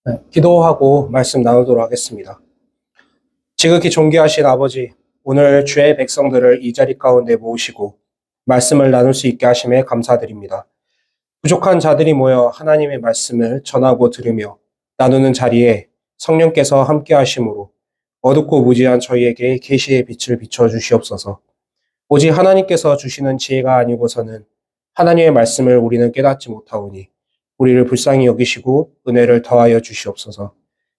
네, 기도하고 말씀 나누도록 하겠습니다. 지극히 존귀하신 아버지, 오늘 주의 백성들을 이 자리 가운데 모으시고 말씀을 나눌 수 있게 하심에 감사드립니다. 부족한 자들이 모여 하나님의 말씀을 전하고 들으며 나누는 자리에 성령께서 함께 하심으로 어둡고 무지한 저희에게 계시의 빛을 비춰 주시옵소서. 오직 하나님께서 주시는 지혜가 아니고서는 하나님의 말씀을 우리는 깨닫지 못하오니 우리를 불쌍히 여기시고 은혜를 더하여 주시옵소서.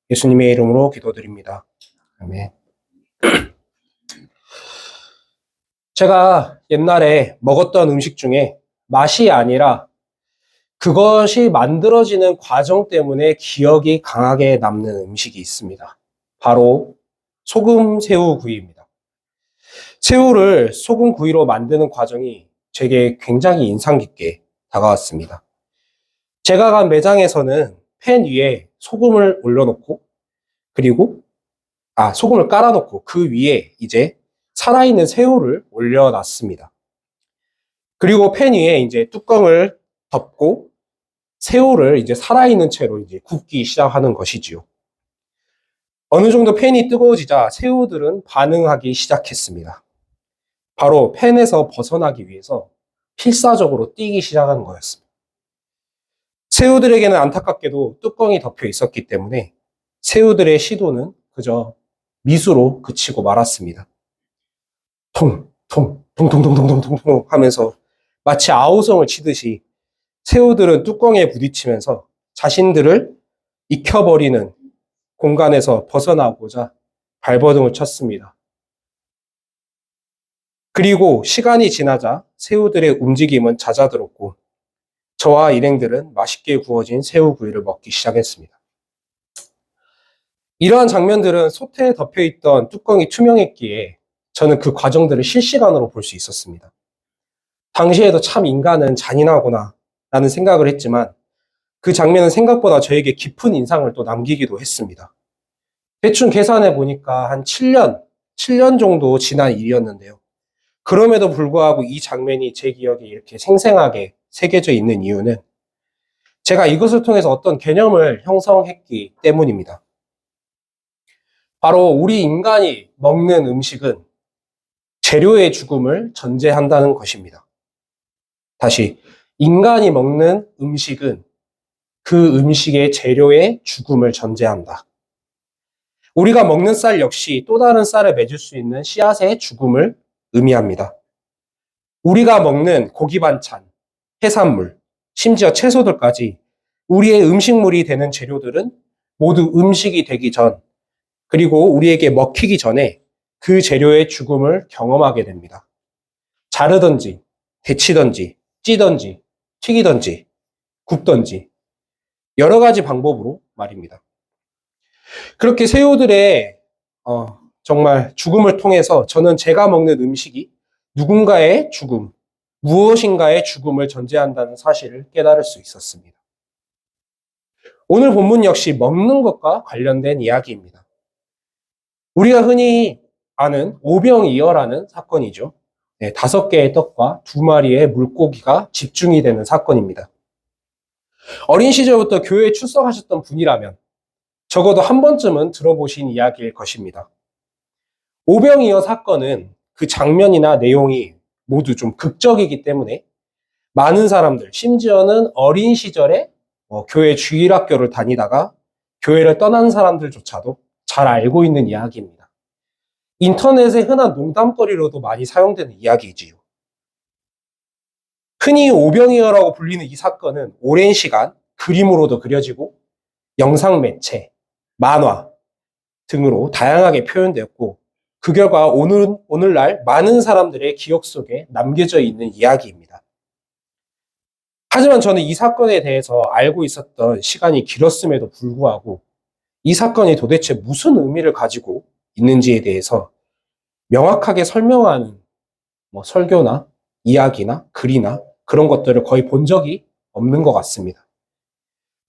예수님의 이름으로 기도드립니다. 아멘. 제가 옛날에 먹었던 음식 중에 맛이 아니라 그것이 만들어지는 과정 때문에 기억이 강하게 남는 음식이 있습니다. 바로 소금 새우구이입니다. 새우를 소금 구이로 만드는 과정이 제게 굉장히 인상 깊게 다가왔습니다. 제가 간 매장에서는 팬 위에 소금을 올려놓고 소금을 깔아놓고 그 위에 이제 살아있는 새우를 올려놨습니다. 그리고 팬 위에 이제 뚜껑을 덮고 새우를 이제 살아있는 채로 이제 굽기 시작하는 것이지요. 어느 정도 팬이 뜨거워지자 새우들은 반응하기 시작했습니다. 바로 팬에서 벗어나기 위해서 필사적으로 뛰기 시작한 거였습니다. 새우들에게는 안타깝게도 뚜껑이 덮여 있었기 때문에 새우들의 시도는 그저 미수로 그치고 말았습니다. 통통통통통통통 하면서 마치 아우성을 치듯이 새우들은 뚜껑에 부딪히면서 자신들을 익혀버리는 공간에서 벗어나고자 발버둥을 쳤습니다. 그리고 시간이 지나자 새우들의 움직임은 잦아들었고 저와 일행들은 맛있게 구워진 새우구이를 먹기 시작했습니다. 이러한 장면들은 솥에 덮여있던 뚜껑이 투명했기에 저는 그 과정들을 실시간으로 볼 수 있었습니다. 당시에도 참 인간은 잔인하구나 라는 생각을 했지만 그 장면은 생각보다 저에게 깊은 인상을 또 남기기도 했습니다. 대충 계산해 보니까 한 7년 정도 지난 일이었는데요. 그럼에도 불구하고 이 장면이 제 기억에 이렇게 생생하게 새겨져 있는 이유는 제가 이것을 통해서 어떤 개념을 형성했기 때문입니다. 바로 우리 인간이 먹는 음식은 재료의 죽음을 전제한다는 것입니다. 다시, 인간이 먹는 음식은 그 음식의 재료의 죽음을 전제한다. 우리가 먹는 쌀 역시 또 다른 쌀을 맺을 수 있는 씨앗의 죽음을 의미합니다. 우리가 먹는 고기 반찬, 해산물, 심지어 채소들까지 우리의 음식물이 되는 재료들은 모두 음식이 되기 전, 그리고 우리에게 먹히기 전에 그 재료의 죽음을 경험하게 됩니다. 자르든지, 데치든지, 찌든지, 튀기든지, 굽든지, 여러 가지 방법으로 말입니다. 그렇게 새우들의 정말 죽음을 통해서 저는 제가 먹는 음식이 누군가의 죽음, 무엇인가의 죽음을 전제한다는 사실을 깨달을 수 있었습니다. 오늘 본문 역시 먹는 것과 관련된 이야기입니다. 우리가 흔히 아는 오병이어라는 사건이죠. 5개의 떡과 2마리의 물고기가 집중이 되는 사건입니다. 어린 시절부터 교회에 출석하셨던 분이라면 적어도 한 번쯤은 들어보신 이야기일 것입니다. 오병이어 사건은 그 장면이나 내용이 모두 좀 극적이기 때문에 많은 사람들, 심지어는 어린 시절에 교회 주일학교를 다니다가 교회를 떠난 사람들조차도 잘 알고 있는 이야기입니다. 인터넷의 흔한 농담거리로도 많이 사용되는 이야기이지요. 흔히 오병이어라고 불리는 이 사건은 오랜 시간 그림으로도 그려지고 영상 매체, 만화 등으로 다양하게 표현되었고 그 결과 오늘날 많은 사람들의 기억 속에 남겨져 있는 이야기입니다. 하지만 저는 이 사건에 대해서 알고 있었던 시간이 길었음에도 불구하고 이 사건이 도대체 무슨 의미를 가지고 있는지에 대해서 명확하게 설명하는 설교나 이야기나 글이나 그런 것들을 거의 본 적이 없는 것 같습니다.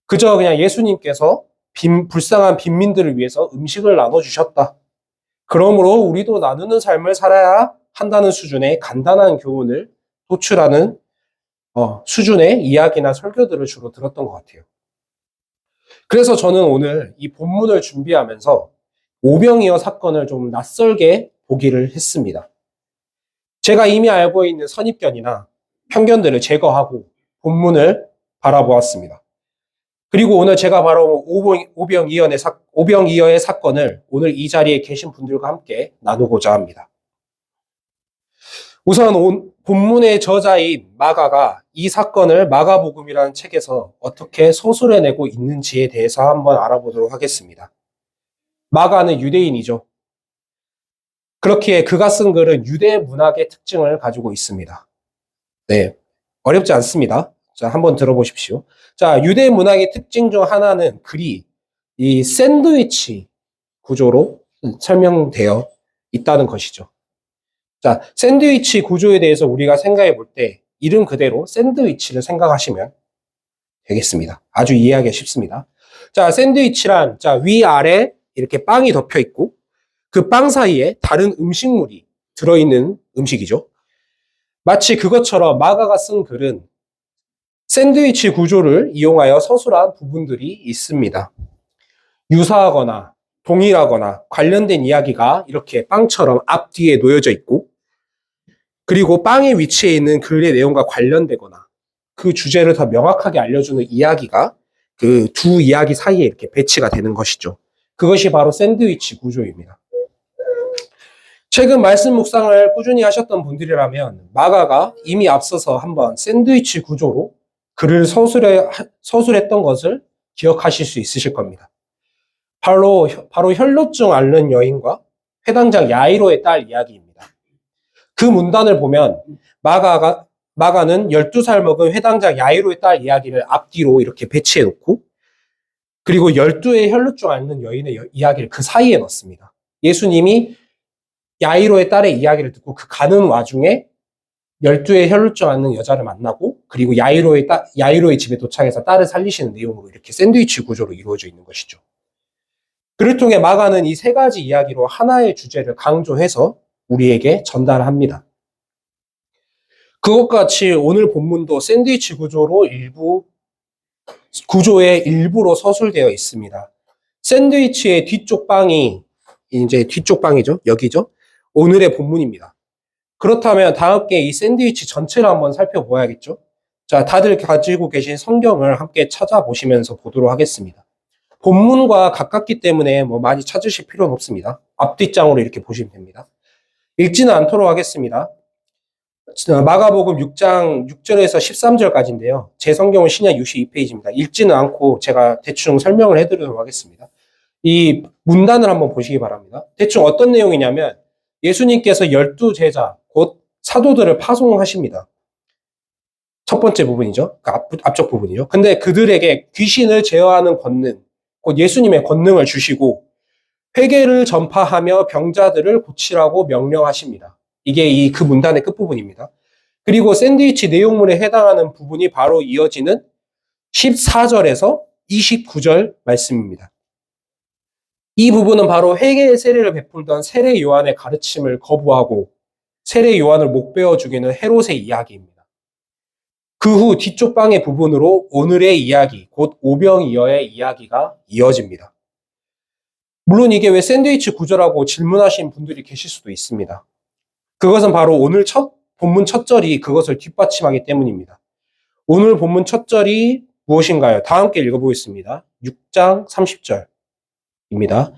그저 그냥 예수님께서 불쌍한 빈민들을 위해서 음식을 나눠주셨다. 그러므로 우리도 나누는 삶을 살아야 한다는 수준의 간단한 교훈을 도출하는 수준의 이야기나 설교들을 주로 들었던 것 같아요. 그래서 저는 오늘 이 본문을 준비하면서 오병이어 사건을 좀 낯설게 보기를 했습니다. 제가 이미 알고 있는 선입견이나 편견들을 제거하고 본문을 바라보았습니다. 그리고 오늘 제가 바로 오병이어의 사건을 오늘 이 자리에 계신 분들과 함께 나누고자 합니다. 우선 본문의 저자인 마가가 이 사건을 마가복음이라는 책에서 어떻게 서술해내고 있는지에 대해서 한번 알아보도록 하겠습니다. 마가는 유대인이죠. 그렇기에 그가 쓴 글은 유대 문학의 특징을 가지고 있습니다. 네, 어렵지 않습니다. 자, 한번 들어보십시오. 자, 유대 문학의 특징 중 하나는 글이 이 샌드위치 구조로 설명되어 있다는 것이죠. 자, 샌드위치 구조에 대해서 우리가 생각해 볼 때 이름 그대로 샌드위치를 생각하시면 되겠습니다. 아주 이해하기 쉽습니다. 자, 샌드위치란 자, 위아래 이렇게 빵이 덮여 있고 그 빵 사이에 다른 음식물이 들어있는 음식이죠. 마치 그것처럼 마가가 쓴 글은 샌드위치 구조를 이용하여 서술한 부분들이 있습니다. 유사하거나 동일하거나 관련된 이야기가 이렇게 빵처럼 앞뒤에 놓여져 있고 그리고 빵의 위치에 있는 글의 내용과 관련되거나 그 주제를 더 명확하게 알려주는 이야기가 그 두 이야기 사이에 이렇게 배치가 되는 것이죠. 그것이 바로 샌드위치 구조입니다. 최근 말씀 묵상을 꾸준히 하셨던 분들이라면 마가가 이미 앞서서 한번 샌드위치 구조로 글을 서술했던 것을 기억하실 수 있으실 겁니다. 바로 혈루증 앓는 여인과 회당장 야이로의 딸 이야기입니다. 그 문단을 보면 마가는 12살 먹은 회당장 야이로의 딸 이야기를 앞뒤로 이렇게 배치해 놓고 그리고 12의 혈루증 앓는 여인의 이야기를 그 사이에 넣습니다. 예수님이 야이로의 딸의 이야기를 듣고 그 가는 와중에 12의 혈루증 앓는 여자를 만나고 그리고 야이로의 집에 도착해서 딸을 살리시는 내용으로 이렇게 샌드위치 구조로 이루어져 있는 것이죠. 그를 통해 마가는 이 세 가지 이야기로 하나의 주제를 강조해서 우리에게 전달합니다. 그것과 같이 오늘 본문도 샌드위치 구조의 일부로 서술되어 있습니다. 샌드위치의 뒤쪽 빵이 이제 뒤쪽 빵이죠. 여기죠. 오늘의 본문입니다. 그렇다면 다 함께 이 샌드위치 전체를 한번 살펴보아야겠죠. 자, 다들 가지고 계신 성경을 함께 찾아보시면서 보도록 하겠습니다. 본문과 가깝기 때문에 뭐 많이 찾으실 필요는 없습니다. 앞뒷장으로 이렇게 보시면 됩니다. 읽지는 않도록 하겠습니다. 마가복음 6장 6절에서 13절까지인데요. 제 성경은 신약 62페이지입니다. 읽지는 않고 제가 대충 설명을 해드리도록 하겠습니다. 이 문단을 한번 보시기 바랍니다. 대충 어떤 내용이냐면 예수님께서 12제자, 곧 사도들을 파송하십니다. 첫 번째 부분이죠. 그 앞쪽 부분이죠. 근데 그들에게 귀신을 제어하는 권능, 곧 예수님의 권능을 주시고 회개를 전파하며 병자들을 고치라고 명령하십니다. 이게 그 문단의 끝부분입니다. 그리고 샌드위치 내용물에 해당하는 부분이 바로 이어지는 14절에서 29절 말씀입니다. 이 부분은 바로 회개의 세례를 베풀던 세례 요한의 가르침을 거부하고 세례 요한을 못 베어 죽이는 헤롯의 이야기입니다. 그 후 뒤쪽 방의 부분으로 오늘의 이야기, 곧 오병이어의 이야기가 이어집니다. 물론 이게 왜 샌드위치 구조라고 질문하신 분들이 계실 수도 있습니다. 그것은 바로 오늘 본문 첫 절이 그것을 뒷받침하기 때문입니다. 오늘 본문 첫 절이 무엇인가요? 다 함께 읽어보겠습니다. 6장 30절입니다.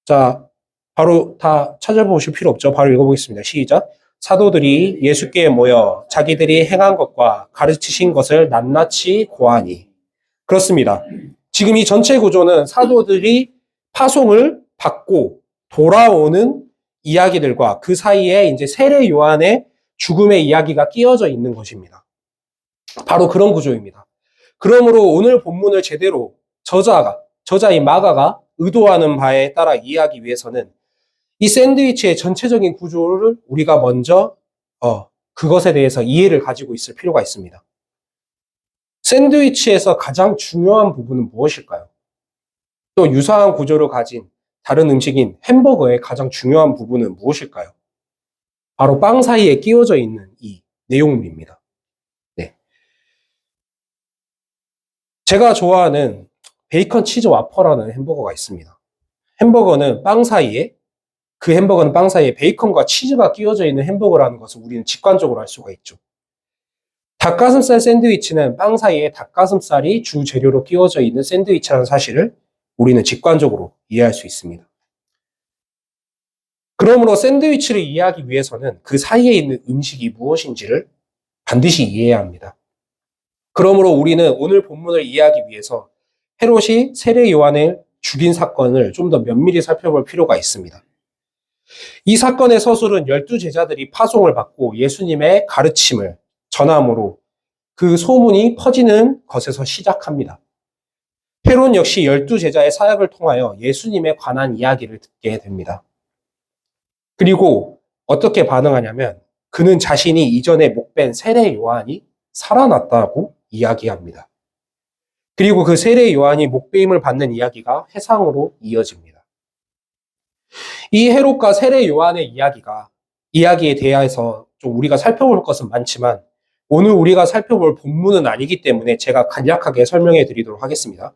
자, 바로 다 찾아보실 필요 없죠. 바로 읽어보겠습니다. 시작. 사도들이 예수께 모여 자기들이 행한 것과 가르치신 것을 낱낱이 고하니. 그렇습니다. 지금 이 전체 구조는 사도들이 파송을 받고 돌아오는 이야기들과 그 사이에 이제 세례 요한의 죽음의 이야기가 끼어져 있는 것입니다. 바로 그런 구조입니다. 그러므로 오늘 본문을 제대로 저자인 마가가 의도하는 바에 따라 이해하기 위해서는 이 샌드위치의 전체적인 구조를 우리가 먼저 그것에 대해서 이해를 가지고 있을 필요가 있습니다. 샌드위치에서 가장 중요한 부분은 무엇일까요? 또 유사한 구조를 가진 다른 음식인 햄버거의 가장 중요한 부분은 무엇일까요? 바로 빵 사이에 끼워져 있는 이 내용물입니다. 네. 제가 좋아하는 베이컨 치즈 와퍼라는 햄버거가 있습니다. 햄버거는 빵 사이에 베이컨과 치즈가 끼워져 있는 햄버거라는 것을 우리는 직관적으로 알 수가 있죠. 닭가슴살 샌드위치는 빵 사이에 닭가슴살이 주 재료로 끼워져 있는 샌드위치라는 사실을 우리는 직관적으로 이해할 수 있습니다. 그러므로 샌드위치를 이해하기 위해서는 그 사이에 있는 음식이 무엇인지를 반드시 이해해야 합니다. 그러므로 우리는 오늘 본문을 이해하기 위해서 헤롯이 세례 요한을 죽인 사건을 좀 더 면밀히 살펴볼 필요가 있습니다. 이 사건의 서술은 12제자들이 파송을 받고 예수님의 가르침을 전함으로 그 소문이 퍼지는 것에서 시작합니다. 헤롯 역시 12제자의 사역을 통하여 예수님에 관한 이야기를 듣게 됩니다. 그리고 어떻게 반응하냐면 그는 자신이 이전에 목벤 세례 요한이 살아났다고 이야기합니다. 그리고 그 세례 요한이 목배임을 받는 이야기가 회상으로 이어집니다. 이 헤롯과 세례 요한의 이야기에 대해서 좀 우리가 살펴볼 것은 많지만 오늘 우리가 살펴볼 본문은 아니기 때문에 제가 간략하게 설명해 드리도록 하겠습니다.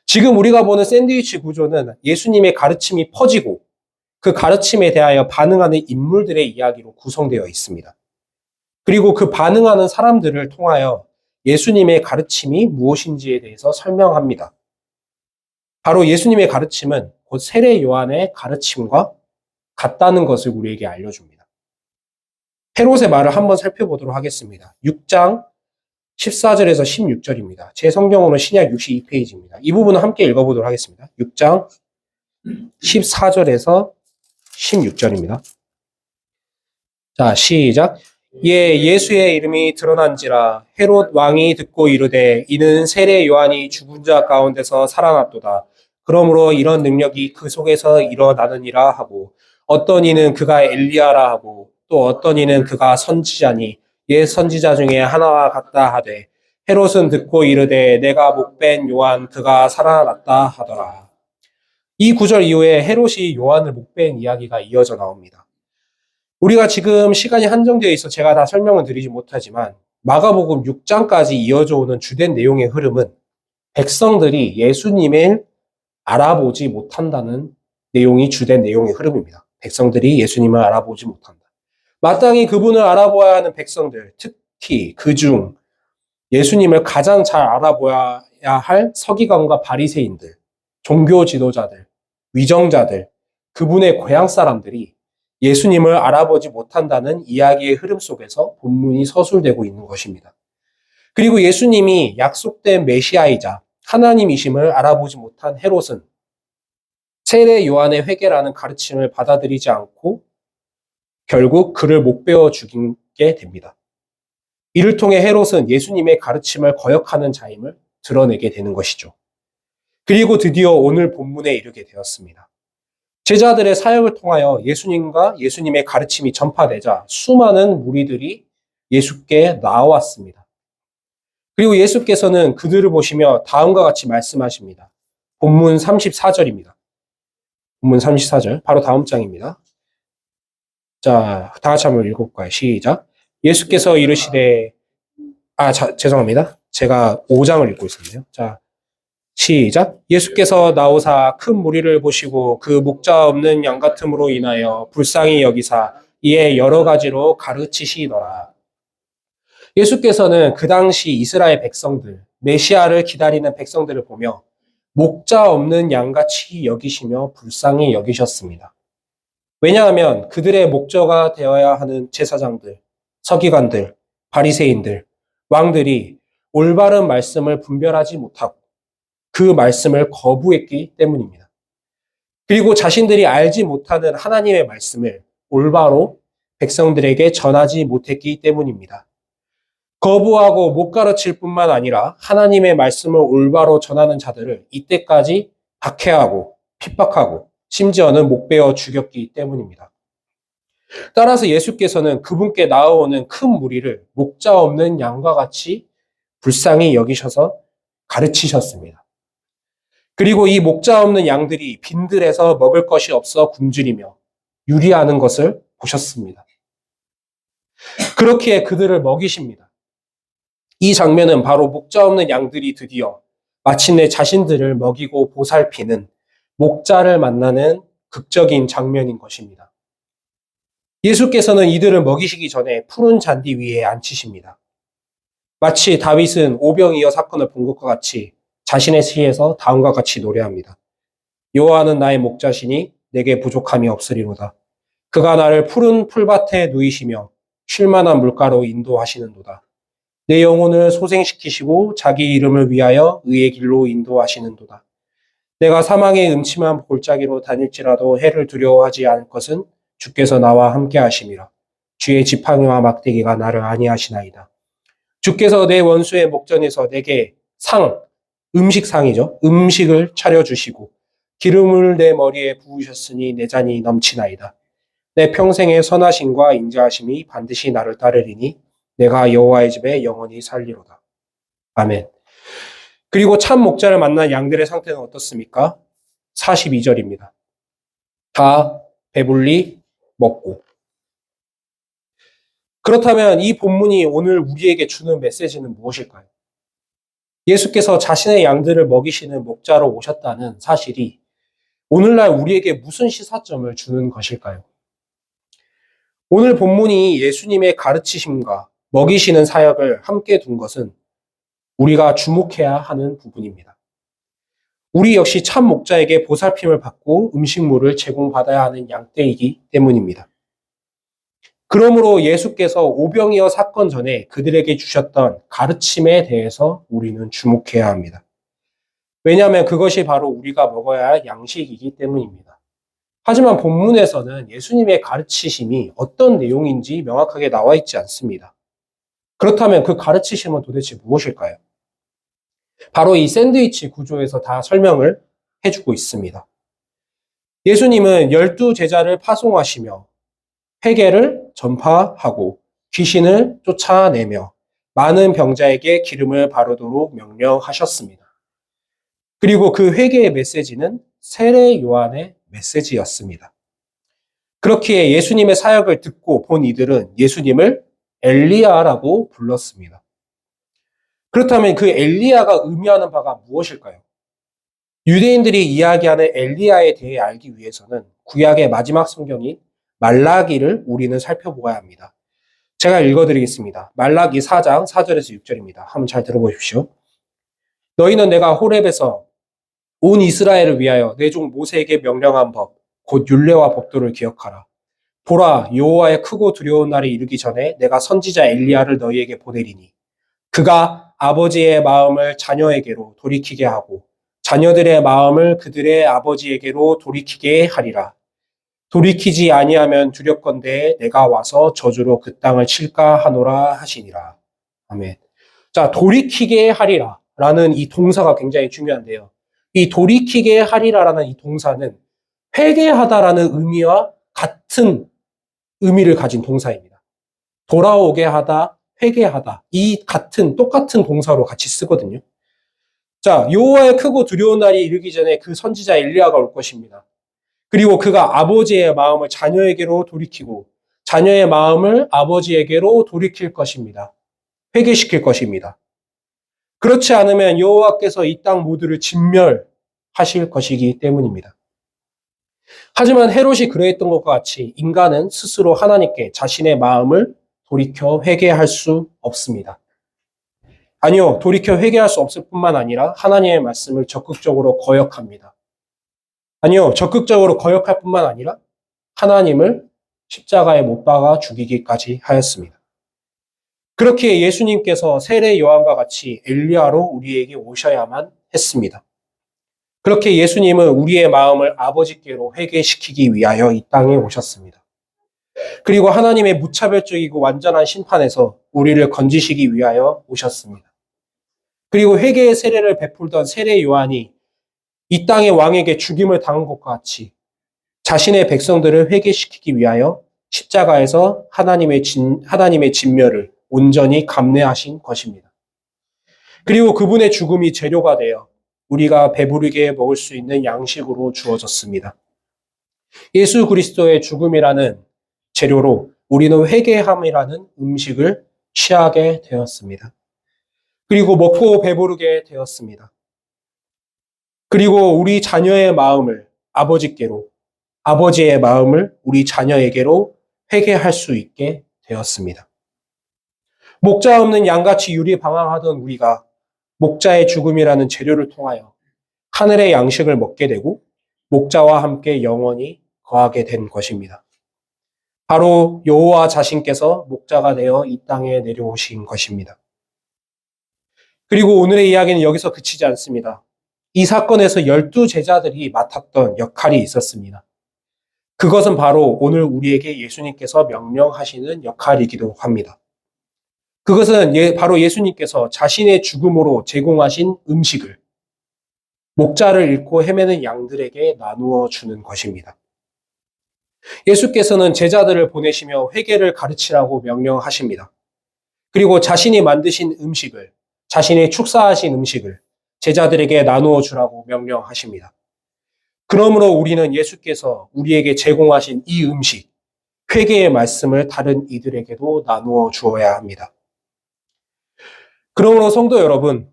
지금 우리가 보는 샌드위치 구조는 예수님의 가르침이 퍼지고 그 가르침에 대하여 반응하는 인물들의 이야기로 구성되어 있습니다. 그리고 그 반응하는 사람들을 통하여 예수님의 가르침이 무엇인지에 대해서 설명합니다. 바로 예수님의 가르침은 곧 세례 요한의 가르침과 같다는 것을 우리에게 알려줍니다. 헤롯의 말을 한번 살펴보도록 하겠습니다. 6장 14절에서 16절입니다. 제 성경으로는 신약 62페이지입니다. 이 부분을 함께 읽어보도록 하겠습니다. 6장 14절에서 16절입니다. 자, 시작. 예수의 이름이 드러난지라 헤롯 왕이 듣고 이르되 이는 세례 요한이 죽은 자 가운데서 살아났도다. 그러므로 이런 능력이 그 속에서 일어나느니라 하고 어떤 이는 그가 엘리야라 하고 또 어떤 이는 그가 선지자니 옛 선지자 중에 하나와 같다 하되 헤롯은 듣고 이르되 내가 목벤 요한 그가 살아났다 하더라. 이 구절 이후에 헤롯이 요한을 목벤 이야기가 이어져 나옵니다. 우리가 지금 시간이 한정되어 있어 제가 다 설명을 드리지 못하지만 마가복음 6장까지 이어져 오는 주된 내용의 흐름은 백성들이 예수님을 알아보지 못한다는 내용이 주된 내용의 흐름입니다. 백성들이 예수님을 알아보지 못한다. 마땅히 그분을 알아보아야 하는 백성들, 특히 그중 예수님을 가장 잘 알아보아야 할 서기관과 바리새인들, 종교 지도자들, 위정자들, 그분의 고향 사람들이 예수님을 알아보지 못한다는 이야기의 흐름 속에서 본문이 서술되고 있는 것입니다. 그리고 예수님이 약속된 메시아이자 하나님이심을 알아보지 못한 헤롯은 세례 요한의 회개라는 가르침을 받아들이지 않고 결국 그를 목베어 죽이게 됩니다. 이를 통해 헤롯은 예수님의 가르침을 거역하는 자임을 드러내게 되는 것이죠. 그리고 드디어 오늘 본문에 이르게 되었습니다. 제자들의 사역을 통하여 예수님과 예수님의 가르침이 전파되자 수많은 무리들이 예수께 나왔습니다. 그리고 예수께서는 그들을 보시며 다음과 같이 말씀하십니다. 본문 34절입니다. 본문 34절, 바로 다음 장입니다. 자, 다 같이 한번 읽어볼까요? 시작. 예수께서 이르시되, 죄송합니다. 제가 5장을 읽고 있었네요. 자, 시작. 예수께서 나오사 큰 무리를 보시고 그 목자 없는 양 같음으로 인하여 불쌍히 여기사 이에 여러 가지로 가르치시더라. 예수께서는 그 당시 이스라엘 백성들, 메시아를 기다리는 백성들을 보며 목자 없는 양같이 여기시며 불쌍히 여기셨습니다. 왜냐하면 그들의 목자가 되어야 하는 제사장들, 서기관들, 바리새인들, 왕들이 올바른 말씀을 분별하지 못하고 그 말씀을 거부했기 때문입니다. 그리고 자신들이 알지 못하는 하나님의 말씀을 올바로 백성들에게 전하지 못했기 때문입니다. 거부하고 못 가르칠 뿐만 아니라 하나님의 말씀을 올바로 전하는 자들을 이때까지 박해하고 핍박하고 심지어는 목베어 죽였기 때문입니다. 따라서 예수께서는 그분께 나아오는 큰 무리를 목자 없는 양과 같이 불쌍히 여기셔서 가르치셨습니다. 그리고 이 목자 없는 양들이 빈들에서 먹을 것이 없어 굶주리며 유리하는 것을 보셨습니다. 그렇기에 그들을 먹이십니다. 이 장면은 바로 목자 없는 양들이 드디어 마침내 자신들을 먹이고 보살피는 목자를 만나는 극적인 장면인 것입니다. 예수께서는 이들을 먹이시기 전에 푸른 잔디 위에 앉히십니다. 마치 다윗은 오병이어 사건을 본 것과 같이 자신의 시에서 다음과 같이 노래합니다. 여호와는 나의 목자시니 내게 부족함이 없으리로다. 그가 나를 푸른 풀밭에 누이시며 쉴만한 물가로 인도하시는도다. 내 영혼을 소생시키시고 자기 이름을 위하여 의의 길로 인도하시는도다. 내가 사망의 음침한 골짜기로 다닐지라도 해를 두려워하지 않을 것은 주께서 나와 함께 하심이라. 주의 지팡이와 막대기가 나를 안위하시나이다. 주께서 내 원수의 목전에서 내게 음식상이죠. 음식을 차려주시고 기름을 내 머리에 부으셨으니 내 잔이 넘치나이다. 내 평생의 선하심과 인자하심이 반드시 나를 따르리니 내가 여호와의 집에 영원히 살리로다. 아멘. 그리고 참 목자를 만난 양들의 상태는 어떻습니까? 42절입니다. 다 배불리 먹고. 그렇다면 이 본문이 오늘 우리에게 주는 메시지는 무엇일까요? 예수께서 자신의 양들을 먹이시는 목자로 오셨다는 사실이 오늘날 우리에게 무슨 시사점을 주는 것일까요? 오늘 본문이 예수님의 가르치심과 먹이시는 사역을 함께 둔 것은 우리가 주목해야 하는 부분입니다. 우리 역시 참 목자에게 보살핌을 받고 음식물을 제공받아야 하는 양떼이기 때문입니다. 그러므로 예수께서 오병이어 사건 전에 그들에게 주셨던 가르침에 대해서 우리는 주목해야 합니다. 왜냐하면 그것이 바로 우리가 먹어야 할 양식이기 때문입니다. 하지만 본문에서는 예수님의 가르치심이 어떤 내용인지 명확하게 나와 있지 않습니다. 그렇다면 그 가르치심은 도대체 무엇일까요? 바로 이 샌드위치 구조에서 다 설명을 해주고 있습니다. 예수님은 12제자를 파송하시며 회개를 전파하고 귀신을 쫓아내며 많은 병자에게 기름을 바르도록 명령하셨습니다. 그리고 그 회개의 메시지는 세례 요한의 메시지였습니다. 그렇기에 예수님의 사역을 듣고 본 이들은 예수님을 엘리야라고 불렀습니다. 그렇다면 그 엘리야가 의미하는 바가 무엇일까요? 유대인들이 이야기하는 엘리야에 대해 알기 위해서는 구약의 마지막 성경인 말라기를 우리는 살펴보아야 합니다. 제가 읽어드리겠습니다. 말라기 4장 4절에서 6절입니다. 한번 잘 들어보십시오. 너희는 내가 호렙에서 온 이스라엘을 위하여 내 종 모세에게 명령한 법, 곧 율례와 법도를 기억하라. 보라, 여호와의 크고 두려운 날이 이르기 전에 내가 선지자 엘리야를 너희에게 보내리니 그가 아버지의 마음을 자녀에게로 돌이키게 하고 자녀들의 마음을 그들의 아버지에게로 돌이키게 하리라. 돌이키지 아니하면 두렵건대 내가 와서 저주로 그 땅을 칠까 하노라 하시니라. 아멘. 자, 돌이키게 하리라 라는 이 동사가 굉장히 중요한데요. 이 돌이키게 하리라라는 이 동사는 회개하다라는 의미와 같은 의미를 가진 동사입니다. 돌아오게 하다, 회개하다. 이 똑같은 동사로 같이 쓰거든요. 자, 여호와의 크고 두려운 날이 이르기 전에 그 선지자 엘리야가 올 것입니다. 그리고 그가 아버지의 마음을 자녀에게로 돌이키고 자녀의 마음을 아버지에게로 돌이킬 것입니다. 회개시킬 것입니다. 그렇지 않으면 여호와께서 이 땅 모두를 진멸하실 것이기 때문입니다. 하지만 헤롯이 그러했던 것과 같이 인간은 스스로 하나님께 자신의 마음을 돌이켜 회개할 수 없습니다. 아니요, 돌이켜 회개할 수 없을 뿐만 아니라 하나님의 말씀을 적극적으로 거역합니다. 아니요, 적극적으로 거역할 뿐만 아니라 하나님을 십자가에 못 박아 죽이기까지 하였습니다. 그렇기에 예수님께서 세례 요한과 같이 엘리야로 우리에게 오셔야만 했습니다. 그렇게 예수님은 우리의 마음을 아버지께로 회개시키기 위하여 이 땅에 오셨습니다. 그리고 하나님의 무차별적이고 완전한 심판에서 우리를 건지시기 위하여 오셨습니다. 그리고 회개의 세례를 베풀던 세례 요한이 이 땅의 왕에게 죽임을 당한 것과 같이 자신의 백성들을 회개시키기 위하여 십자가에서 하나님의 진멸을 온전히 감내하신 것입니다. 그리고 그분의 죽음이 재료가 되어 우리가 배부르게 먹을 수 있는 양식으로 주어졌습니다. 예수 그리스도의 죽음이라는 재료로 우리는 회개함이라는 음식을 취하게 되었습니다. 그리고 먹고 배부르게 되었습니다. 그리고 우리 자녀의 마음을 아버지께로, 아버지의 마음을 우리 자녀에게로 회개할 수 있게 되었습니다. 목자 없는 양같이 유리방황하던 우리가 목자의 죽음이라는 재료를 통하여 하늘의 양식을 먹게 되고 목자와 함께 영원히 거하게 된 것입니다. 바로 여호와 자신께서 목자가 되어 이 땅에 내려오신 것입니다. 그리고 오늘의 이야기는 여기서 그치지 않습니다. 이 사건에서 12제자들이 맡았던 역할이 있었습니다. 그것은 바로 오늘 우리에게 예수님께서 명령하시는 역할이기도 합니다. 그것은 바로 예수님께서 자신의 죽음으로 제공하신 음식을 목자를 잃고 헤매는 양들에게 나누어 주는 것입니다. 예수께서는 제자들을 보내시며 회개를 가르치라고 명령하십니다. 그리고 자신이 만드신 음식을, 자신이 축사하신 음식을 제자들에게 나누어 주라고 명령하십니다. 그러므로 우리는 예수께서 우리에게 제공하신 이 음식, 회개의 말씀을 다른 이들에게도 나누어 주어야 합니다. 그러므로 성도 여러분,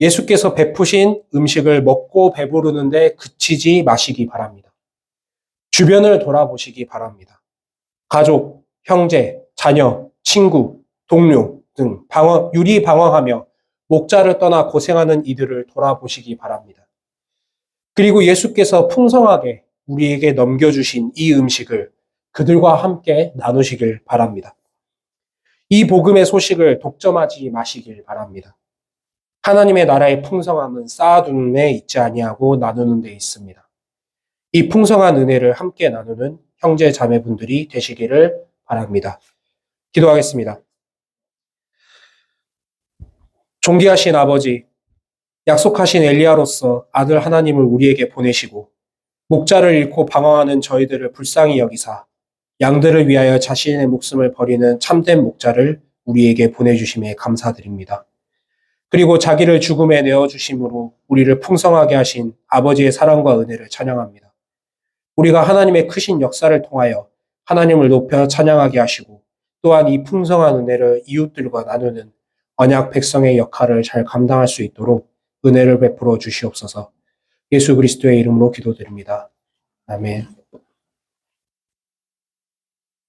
예수께서 베푸신 음식을 먹고 배부르는데 그치지 마시기 바랍니다. 주변을 돌아보시기 바랍니다. 가족, 형제, 자녀, 친구, 동료 등 유리방황하며 목자를 떠나 고생하는 이들을 돌아보시기 바랍니다. 그리고 예수께서 풍성하게 우리에게 넘겨주신 이 음식을 그들과 함께 나누시길 바랍니다. 이 복음의 소식을 독점하지 마시길 바랍니다. 하나님의 나라의 풍성함은 쌓아두는 데 있지 아니하고 나누는 데 있습니다. 이 풍성한 은혜를 함께 나누는 형제 자매분들이 되시기를 바랍니다. 기도하겠습니다. 존귀하신 아버지, 약속하신 엘리야로서 아들 하나님을 우리에게 보내시고 목자를 잃고 방황하는 저희들을 불쌍히 여기사 양들을 위하여 자신의 목숨을 버리는 참된 목자를 우리에게 보내주심에 감사드립니다. 그리고 자기를 죽음에 내어주심으로 우리를 풍성하게 하신 아버지의 사랑과 은혜를 찬양합니다. 우리가 하나님의 크신 역사를 통하여 하나님을 높여 찬양하게 하시고 또한 이 풍성한 은혜를 이웃들과 나누는 언약 백성의 역할을 잘 감당할 수 있도록 은혜를 베풀어 주시옵소서. 예수 그리스도의 이름으로 기도드립니다. 아멘.